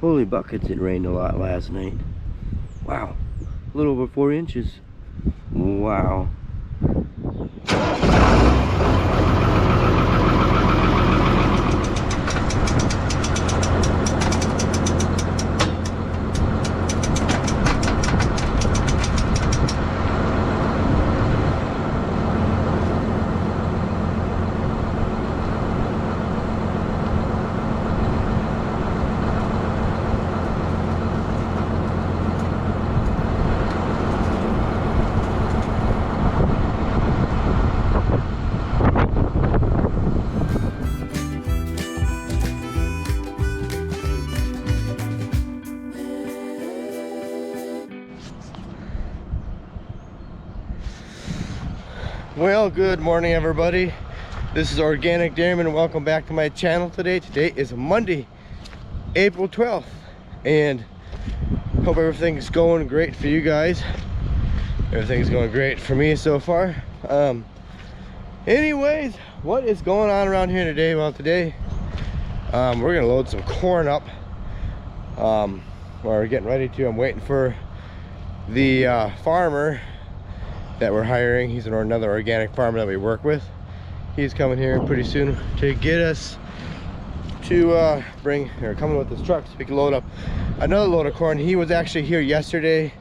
Holy buckets, it rained a lot last night. Wow. A little over 4 inches. Wow. Well, good morning everybody. This is Organic Dairyman and welcome back to my channel today. Today is Monday, April 12th, and hope everything's going great for you guys. Everything's going great for me so far. Anyways, what is going on around here today? Well, today we're gonna load some corn up. We're getting ready to. I'm waiting for the farmer that we're hiring. He's another organic farmer that we work with. He's coming here pretty soon to get us to coming with his truck so we can load up another load of corn. He was actually here yesterday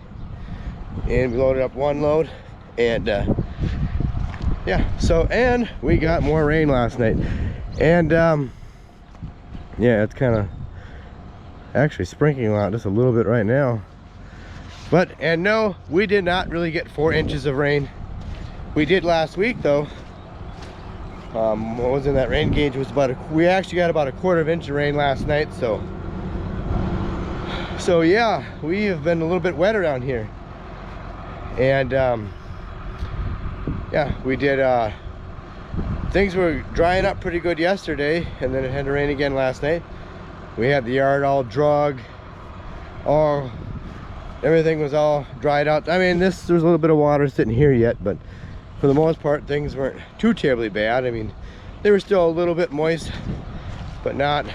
and we loaded up one load, and yeah, so, and we got more rain last night, and yeah, it's kind of actually sprinkling out just a little bit right now. But, and no, we did not really get 4 inches of rain. We did last week though. What was in that rain gauge was we actually got about a 1/4 inch of rain last night. So yeah, we have been a little bit wet around here. And yeah, we did, things were drying up pretty good yesterday, and then it had to rain again last night. We had the yard all drug, everything was all dried out. I mean, there's a little bit of water sitting here yet, but for the most part things weren't too terribly bad. I mean, they were still a little bit moist, but not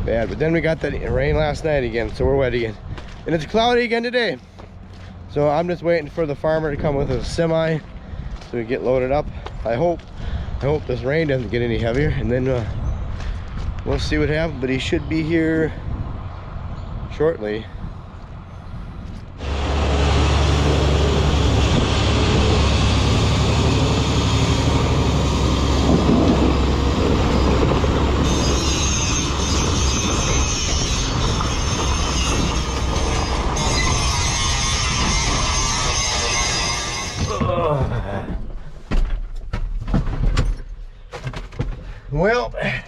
bad. But then we got that rain last night again, so we're wet again, and it's cloudy again today. So I'm just waiting for the farmer to come with a semi so we get loaded up. I hope this rain doesn't get any heavier, and then we'll see what happens. But he should be here shortly. Well, a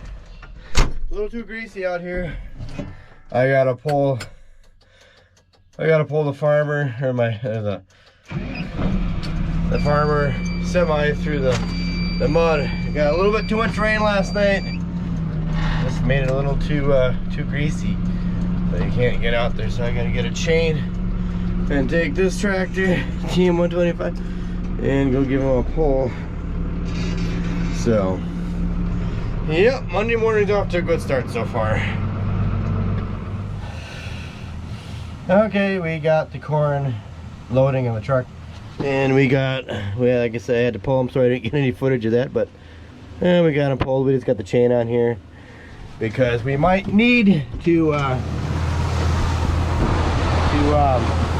little too greasy out here. I gotta pull the farmer, or the farmer semi through the mud. Got a little bit too much rain last night. Just made it a little too greasy. But you can't get out there, so I gotta get a chain and take this tractor, TM125, and go give him a pull. So yep, Monday morning's off to a good start so far. Okay, we got the corn loading in the truck, and well, like I said, I had to pull them so I didn't get any footage of that, but we got them pulled. We just got the chain on here because we might need to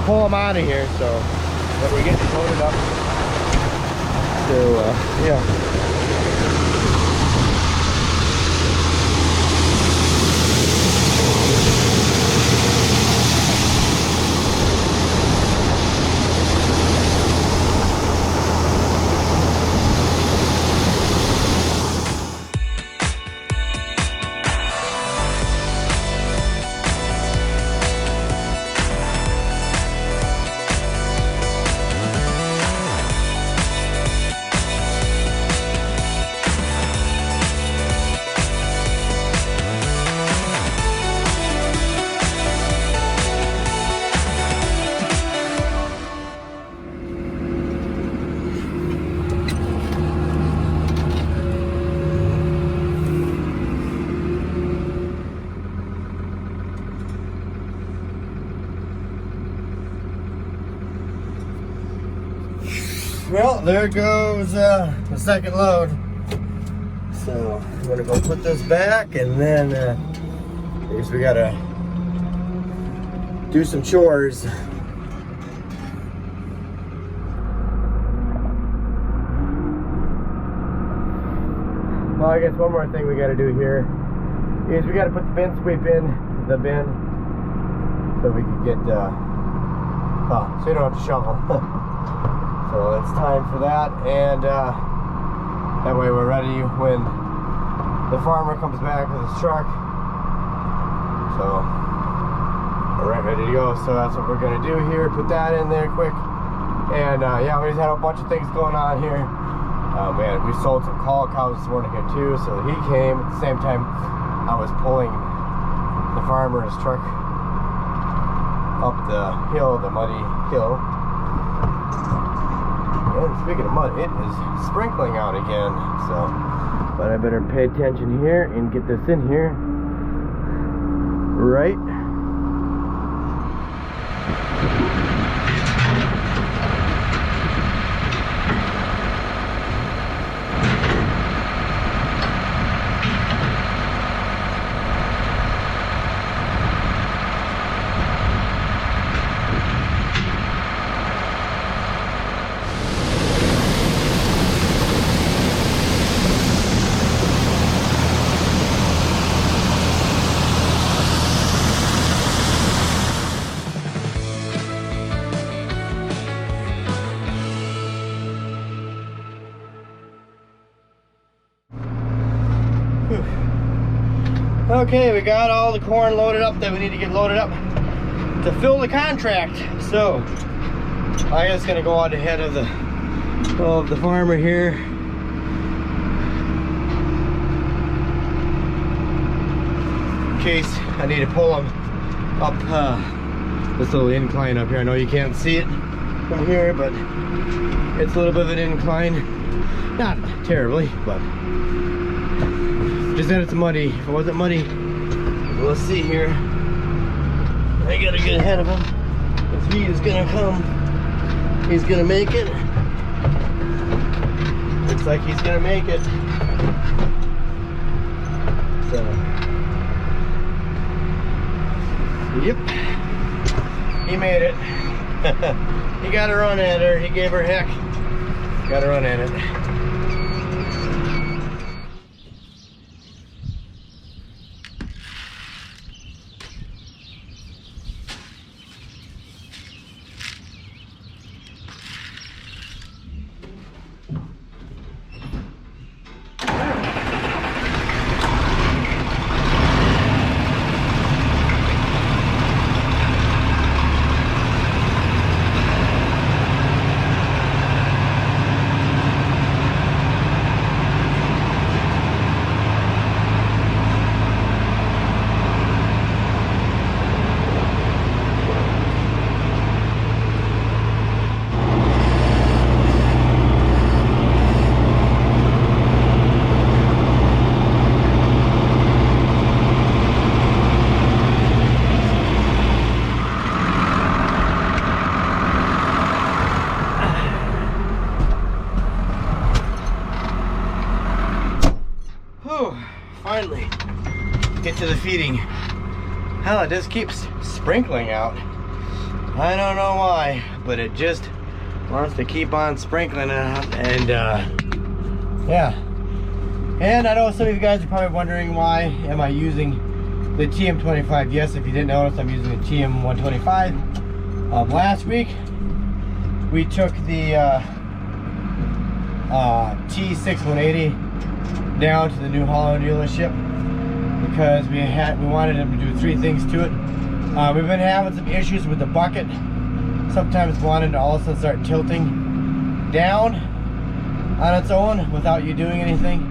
pull them out of here, so but we're getting loaded up. So yeah. well, there goes the second load. So I'm gonna go put this back, and then I guess we gotta do some chores. Well, I guess one more thing we gotta do here is we gotta put the bin sweep in the bin so we can get, so you don't have to shovel. So it's time for that, and that way we're ready when the farmer comes back with his truck. So we're right ready to go. So that's what we're gonna do here. Put that in there quick. And yeah, we just had a bunch of things going on here. Man, we sold some call cows this morning here too. So he came at the same time I was pulling the farmer's truck up the hill, the muddy hill. And speaking of mud, it is sprinkling out again. So, but I better pay attention here and get this in here. Right. Okay, we got all the corn loaded up that we need to get loaded up to fill the contract. So I guess gonna go out ahead of the farmer here. In case I need to pull him up this little incline up here. I know you can't see it from here, but it's a little bit of an incline. Not terribly, but just that it's muddy. If it wasn't muddy, let's see here. I gotta get ahead of him. If he is gonna come, he's gonna make it. Looks like he's gonna make it. So, yep, he made it. He got a run at her. He gave her heck. Got a run at it. Finally get to the feeding. Hell, it just keeps sprinkling out. I don't know why, but it just wants to keep on sprinkling out. And yeah, and I know some of you guys are probably wondering, why am I using the TM25? Yes, if you didn't notice, I'm using the TM125. Last week we took the T6180 down to the New Holland dealership because we wanted them to do 3 things to it. We've been having some issues with the bucket, sometimes wanting to all of a sudden start tilting down on its own without you doing anything.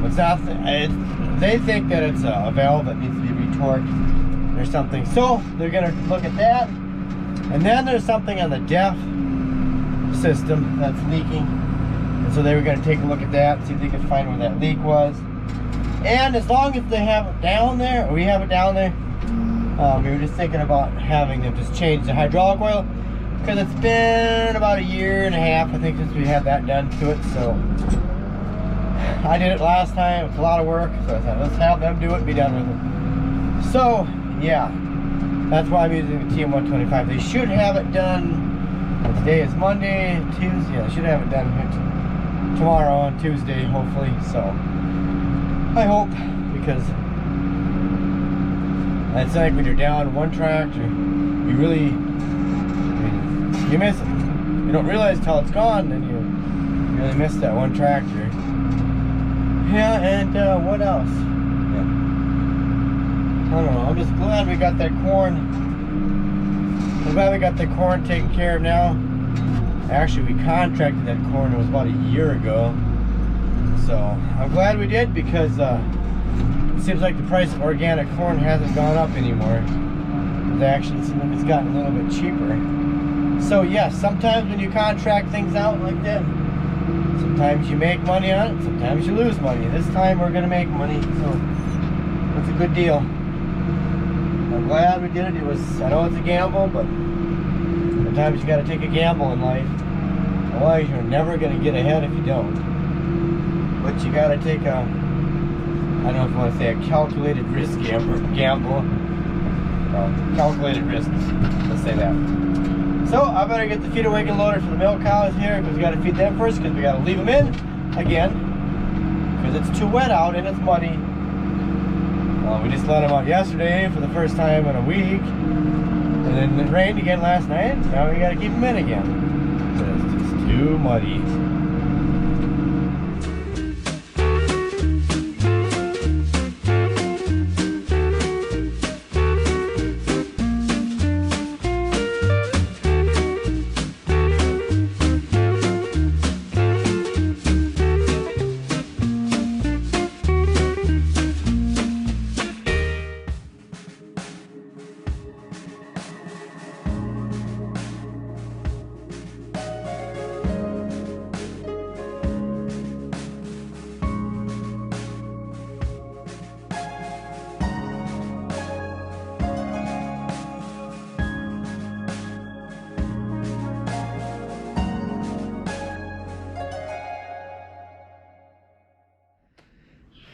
It's not, they think that it's a valve that needs to be retorqued or something, so they're gonna look at that. And then there's something on the DEF system that's leaking. So they were going to take a look at that, see if they could find where that leak was. And as long as they have it down there, or we have it down there, we were just thinking about having them just change the hydraulic oil. because it's been about 1.5 years, I think, since we had that done to it. So I did it last time. It's a lot of work, so I said let's have them do it, be done with it. So yeah, that's why I'm using the TM125. They should have it done. Today is Monday, Tuesday. Yeah, they should have it done tomorrow on Tuesday, hopefully. So I hope, because it's like when you're down one tractor, you really, you miss it. You don't realize till it's gone, then you really miss that one tractor. Yeah, and what else? Yeah. I don't know. I'm just glad we got that corn. I'm glad we got the corn taken care of now. Actually, we contracted that corn. It was about 1 year ago. So I'm glad we did, because it seems like the price of organic corn hasn't gone up anymore. It actually seems like it's gotten a little bit cheaper. So yes, sometimes when you contract things out like that, sometimes you make money on it, sometimes you lose money. This time we're gonna make money, so it's a good deal. I'm glad we did it. I know it's a gamble, but sometimes you gotta take a gamble in life. Otherwise you're never gonna get ahead if you don't. But you gotta take a, I don't know if you want to say a calculated risk gamble. Calculated risk, let's say that. So I better get the feeder wagon loaded for the milk cows here, because we got to feed them first, because we got to leave them in again, because it's too wet out and it's muddy. We just let them out yesterday for the first time in a week, and then it rained again last night. Now we got to keep them in again, because it's just too muddy.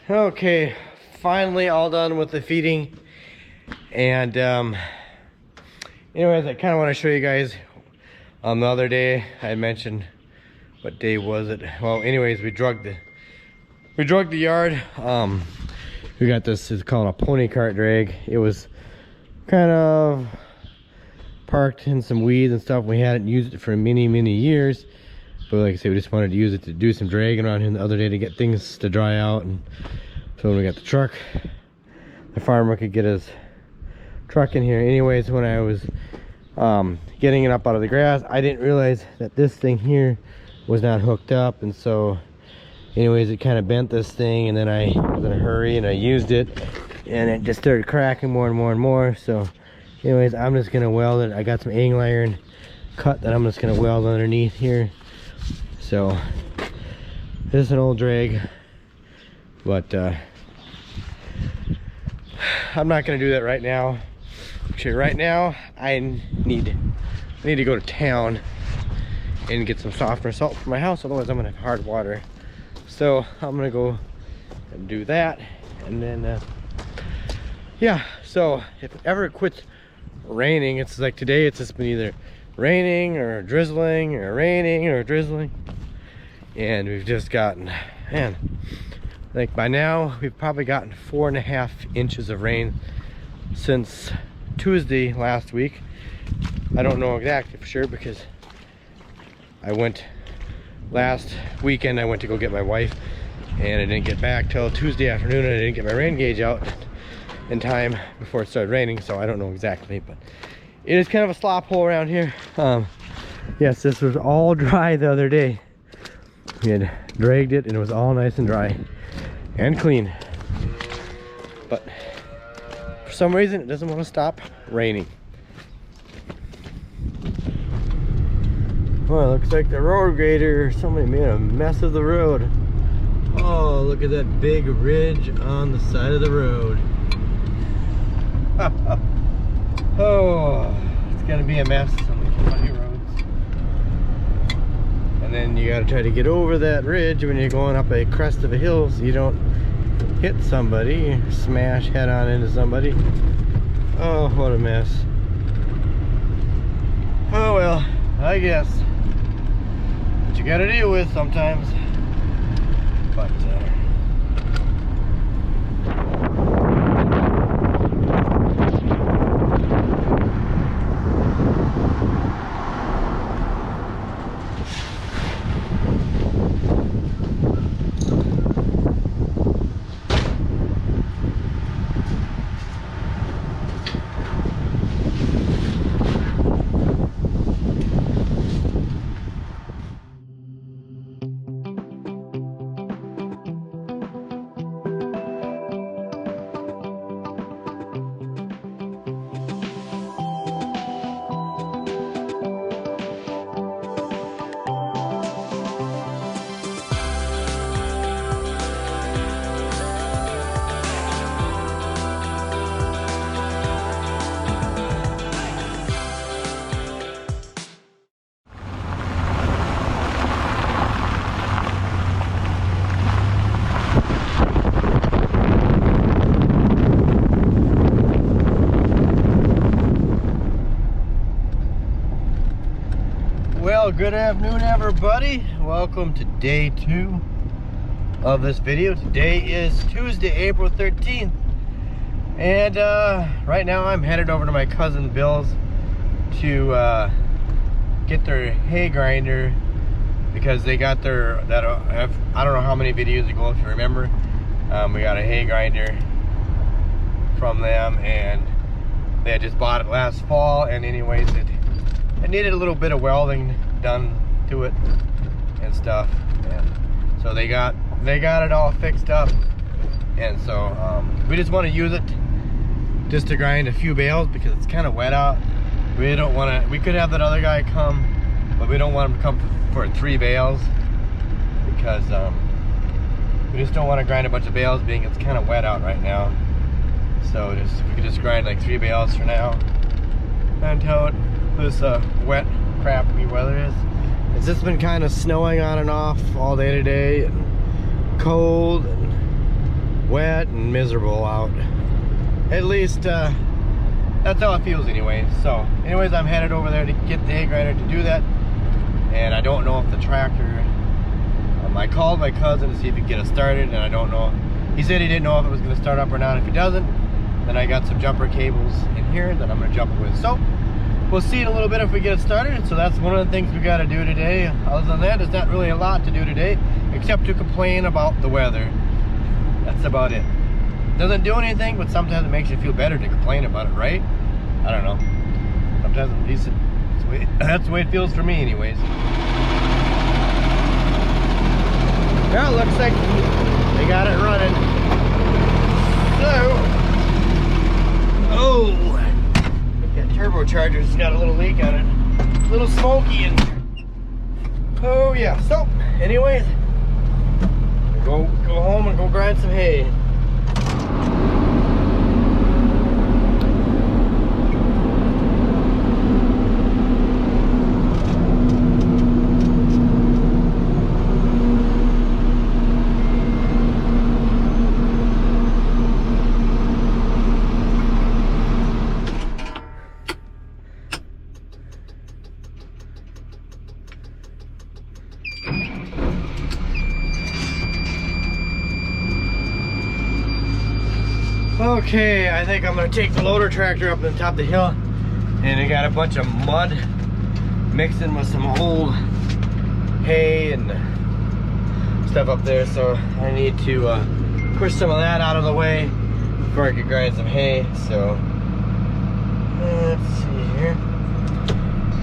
Okay, finally all done with the feeding. And anyways, I kind of want to show you guys. The other day I had mentioned, what day was it? Well, anyways, we drugged the yard. We got this, it's called a pony cart drag. It was kind of parked in some weeds and stuff. We hadn't used it for many years, but like I said, we just wanted to use it to do some dragging around here the other day to get things to dry out. And so when we got the truck, the farmer could get his truck in here. Anyways, when I was getting it up out of the grass, I didn't realize that this thing here was not hooked up, and so anyways, it kind of bent this thing, and then I was in a hurry and I used it, and it just started cracking more and more. So anyways, I'm just gonna weld it. I got some angle iron cut that I'm just gonna weld underneath here. So this is an old drag, but I'm not gonna do that right now. Actually, right now I need to go to town and get some softener salt for my house, otherwise I'm gonna have hard water. So I'm gonna go and do that, and then yeah, so if ever it quits raining, it's like today, it's just been either raining or drizzling or raining or drizzling, and we've just gotten, man, like by now we've probably gotten 4.5 inches of rain since Tuesday last week. I don't know exactly for sure, because I went last weekend, I went to go get my wife, and I didn't get back till Tuesday afternoon, and I didn't get my rain gauge out in time before it started raining, so I don't know exactly, but it is kind of a slop hole around here. Yes, this was all dry the other day. We had dragged it and it was all nice and dry and clean, but for some reason it doesn't want to stop raining. Well, it looks like the road grader, somebody made a mess of the road. Oh, look at that big ridge on the side of the road. Oh, it's gonna be a mess on the road. and then you gotta try to get over that ridge when you're going up a crest of a hill so you don't hit somebody, smash head on into somebody. Oh, what a mess. Oh well, I guess what you gotta deal with sometimes. But well, good afternoon everybody. Welcome to day 2 of this video. Today is Tuesday, April 13th. And right now I'm headed over to my cousin Bill's to get their hay grinder, because they got their, I don't know how many videos ago, if you remember, we got a hay grinder from them, and they had just bought it last fall, and anyways it needed a little bit of welding done to it and stuff, and so they got it all fixed up, and so we just want to use it just to grind a few bales because it's kind of wet out. We don't want to, we could have that other guy come, but we don't want him to come for 3 bales because we just don't want to grind a bunch of bales being it's kind of wet out right now. So we could just grind like 3 bales for now until this wet crappy weather is. It's just been kind of snowing on and off all day today, and cold and wet and miserable out. At least that's how it feels anyways. So anyways, I'm headed over there to get the hay grinder to do that, and I don't know if the tractor, I called my cousin to see if he could get it started, and I don't know, he said he didn't know if it was going to start up or not. If he doesn't, then I got some jumper cables in here that I'm going to jump it with. So we'll see in a little bit if we get it started. So that's one of the things we got to do today. Other than that, there's not really a lot to do today except to complain about the weather. That's about it. Doesn't do anything, but sometimes it makes you feel better to complain about it, right? I don't know. Sometimes at least that's the way it feels for me anyways. Well, it looks like they got it running. So, oh, that turbocharger's got a little leak on it. A little smoky in there. Oh yeah, so anyways, go home and go grind some hay. Okay, I think I'm gonna take the loader tractor up to the top of the hill, and it got a bunch of mud mixed in with some old hay and stuff up there, so I need to push some of that out of the way before I can grind some hay. So let's see here.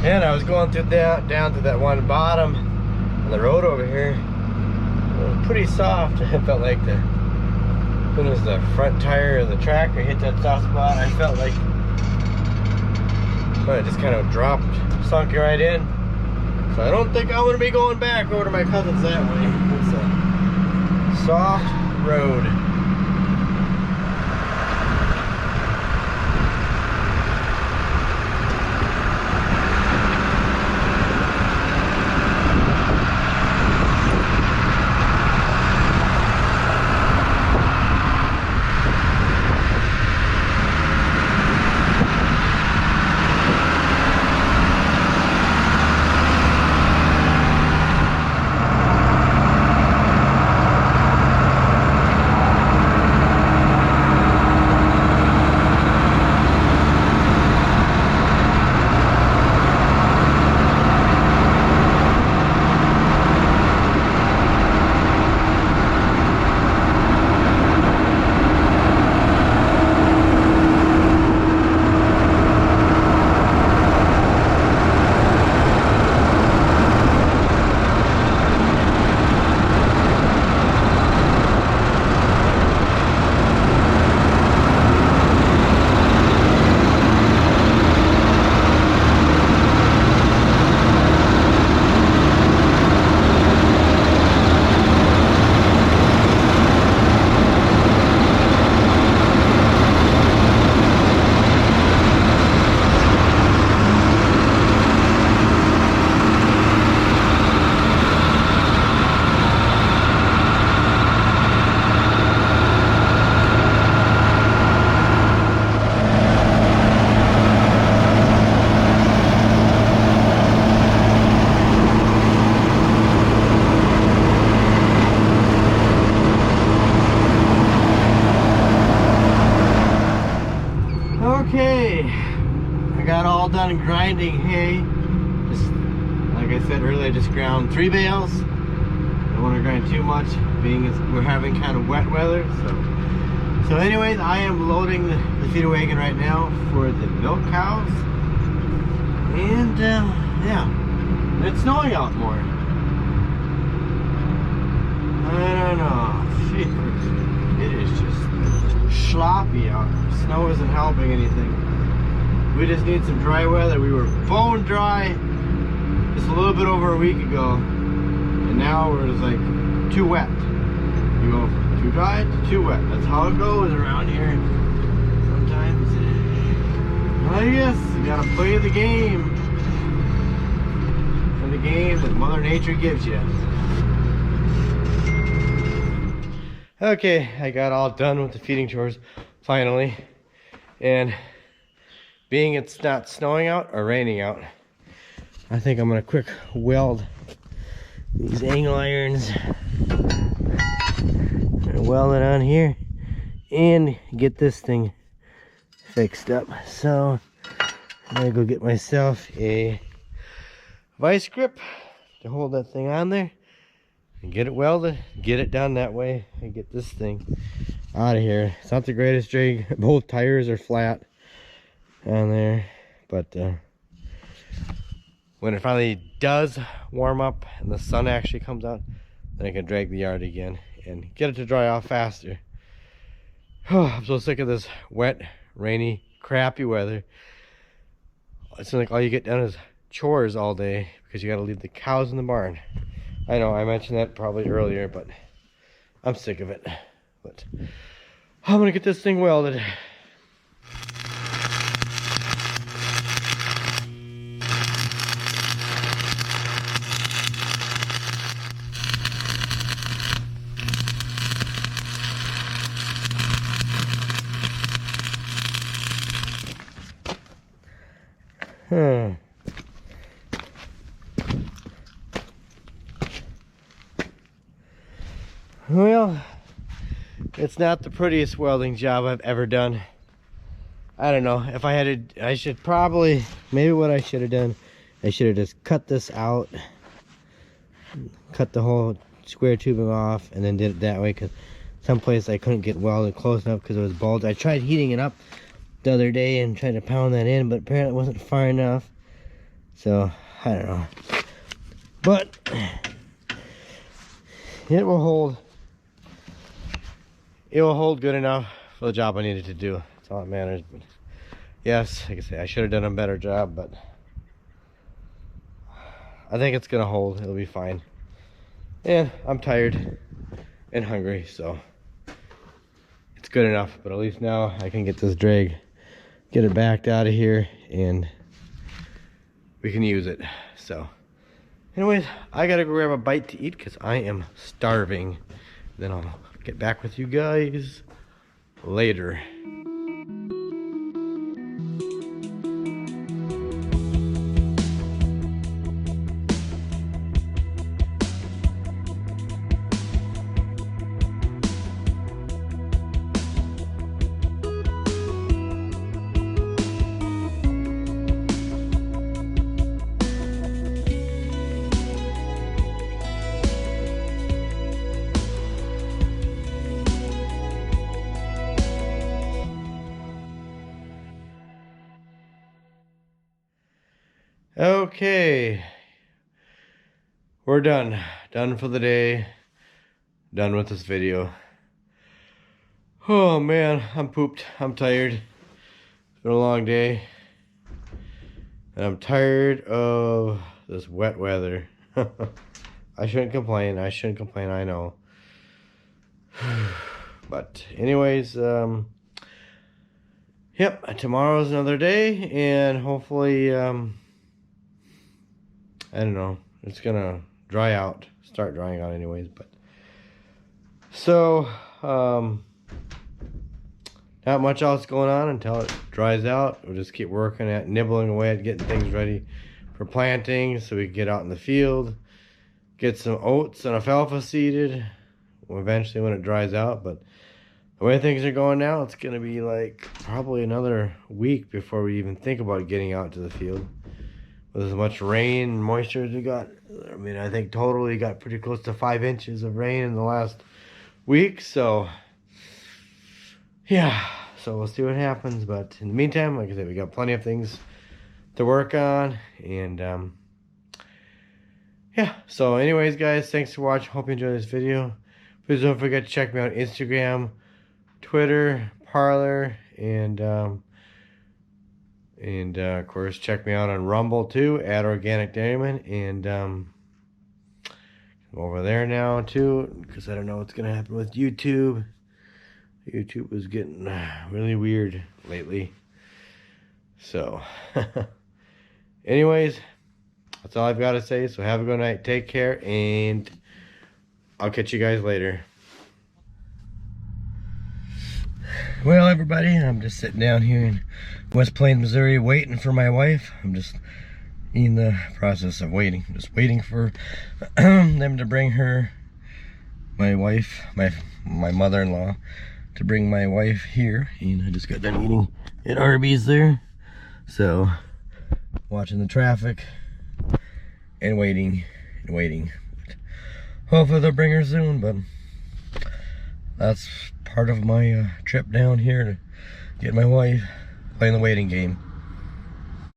And I was going through that, down to that one bottom on the road over here. It was pretty soft. It felt like as soon as the front tire of the tractor hit that soft spot, I felt like, well, it just kind of dropped, sunk right in. So I don't think I'm going to be going back over to my cousin's that way. It's a soft road. Okay, I got all done grinding hay. Just like I said earlier, I just ground 3 bales. I don't want to grind too much, being we're having kind of wet weather. So anyways, I am loading the feeder wagon right now for the milk cows. And yeah, it's snowing out more. I don't know. Jeepers. It is just sloppy out. Snow isn't helping anything. We just need some dry weather. We were bone dry just a little bit over a week ago, and now we're just like too wet. You go from too dry to too wet. That's how it goes around here sometimes. I guess you gotta play the game. And the game that Mother Nature gives you. Okay, I got all done with the feeding chores finally, and being it's not snowing out or raining out, I think I'm gonna quick weld these angle irons and weld it on here and get this thing fixed up. So I'm gonna go get myself a vice grip to hold that thing on there and get it welded, get it done that way, and get this thing out of here. It's not the greatest drag. Both tires are flat on there, but when it finally does warm up and the sun actually comes out, then I can drag the yard again and get it to dry off faster. Oh, I'm so sick of this wet, rainy, crappy weather. It's like all you get done is chores all day because you got to leave the cows in the barn. I know I mentioned that probably earlier, but I'm sick of it. But I'm gonna get this thing welded. Well, it's not the prettiest welding job I've ever done. I don't know if I had to, I should probably, maybe what I should have done, I should have just cut this out, cut the whole square tubing off, and then did it that way, because someplace I couldn't get welded close enough because it was bulged. I tried heating it up the other day and tried to pound that in, but apparently it wasn't far enough. So I don't know, but it will hold. It will hold good enough for the job I needed to do. That's all that matters. But yes, like I say, I should have done a better job, but I think it's gonna hold. It'll be fine. And I'm tired and hungry, so it's good enough. But at least now I can get this drag, get it backed out of here, and we can use it. So anyways, I gotta go grab a bite to eat because I am starving. Then I'll get back with you guys later. Okay, we're done for the day, done with this video. Oh man, I'm pooped, I'm tired. It's been a long day, and I'm tired of this wet weather. I shouldn't complain, I know. But anyways, yep, tomorrow's another day, and hopefully I don't know, it's gonna dry out, start drying out anyways. But so not much else going on until it dries out. We'll just keep working at nibbling away at getting things ready for planting so we can get out in the field, get some oats and alfalfa seeded eventually when it dries out. But the way things are going now, it's gonna be like probably another week before we even think about getting out to the field. With as much rain and moisture as we got, I mean, I think totally got pretty close to 5 inches of rain in the last week. So yeah, so we'll see what happens. But in the meantime, like I said, we got plenty of things to work on. And yeah, so anyways, guys, thanks for watching. Hope you enjoyed this video. Please don't forget to check me out on Instagram, Twitter, Parler, and of course check me out on Rumble too, at Organic Dairyman. And I'm over there now too, because I don't know what's gonna happen with YouTube. YouTube is getting really weird lately. So anyways, that's all I've got to say. So have a good night, take care, and I'll catch you guys later. Well, everybody, I'm just sitting down here in West Plains, Missouri, waiting for my wife. I'm just in the process of waiting. Just waiting for them to bring her, my wife, my mother-in-law, to bring my wife here. And I just got done eating at Arby's there. So, watching the traffic and waiting and waiting. Hopefully they'll bring her soon, but that's part of my trip down here, to get my wife playing the waiting game.